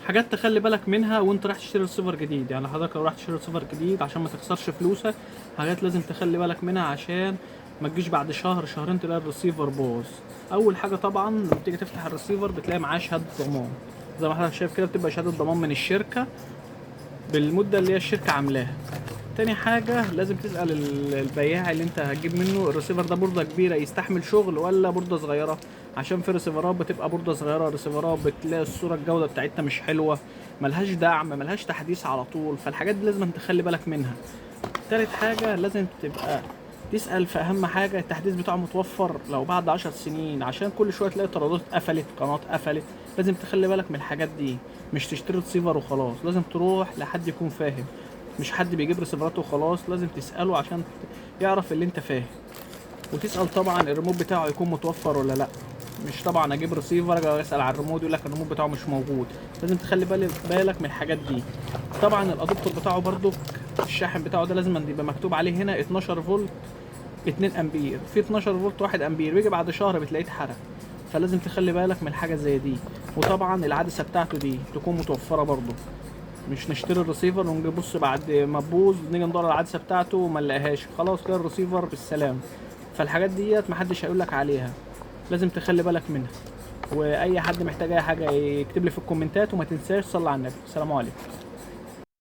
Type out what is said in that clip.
حاجات تخلي بالك منها وانت رايح تشتري ريسيفر جديد. يعني حضرتك لو رايح تشتري ريسيفر جديد عشان ما تخسرش فلوسك، حاجات لازم تخلي بالك منها عشان ما تجيش بعد شهر شهرين تلاقي الريسيفر باظ. اول حاجه طبعا لما تيجي تفتح الريسيفر بتلاقي معاه شهاده ضمان، زي ما حضرتك شايف كده بتبقى شهاده ضمان من الشركه بالمده اللي هي الشركه عاملاها. تاني حاجة لازم تسأل البياع اللي انت هتجيب منه الريسيفر ده بوردة كبيرة يستحمل شغل ولا بوردة صغيرة، عشان في ريسيفرات بتبقى بوردة صغيرة، ريسيفرات بتلاقي الصورة الجودة بتاعتها مش حلوة، ملهاش دعم، ملهاش تحديث على طول، فالحاجات دي لازم تخلي بالك منها. تالت حاجة لازم تبقى تسأل في أهم حاجة التحديث بتاعه متوفر لو بعد 10 سنين، عشان كل شوية تلاقي ترددات قفلت، قناة قفلت. لازم تخلي بالك من الحاجات دي، مش تشتري ريسيفر وخلاص، لازم تروح لحد يكون فاهم، مش حد بيجيب ريسيفرات وخلاص، لازم تسأله عشان يعرف اللي انت فاهم. وتسأل طبعا الريموت بتاعه يكون متوفر ولا لا، مش طبعا اجيب ريسيفر اجي اسال على الريموت يقول لك الريموت بتاعه مش موجود. لازم تخلي بالك من الحاجات دي. طبعا الادابتور بتاعه برضو، الشاحن بتاعه ده لازم يبقى مكتوب عليه هنا 12 فولت 2 امبير، في 12 فولت 1 امبير بيجي بعد شهر بتلاقيه اتحرق، فلازم تخلي بالك من حاجه زي دي. وطبعا العدسه بتاعته دي تكون متوفره برضو، مش نشتري الريسيفر ونجي نبص بعد ما تبوظ نيجي ندور على العدسه بتاعته وما نلاقيهاش، خلاص كده الريسيفر بالسلام. فالحاجات ديت محدش هيقول لك عليها، لازم تخلي بالك منها. واي حد محتاج اي حاجه يكتب لي في الكومنتات، وما تنساش صلي على النبي. السلام عليكم.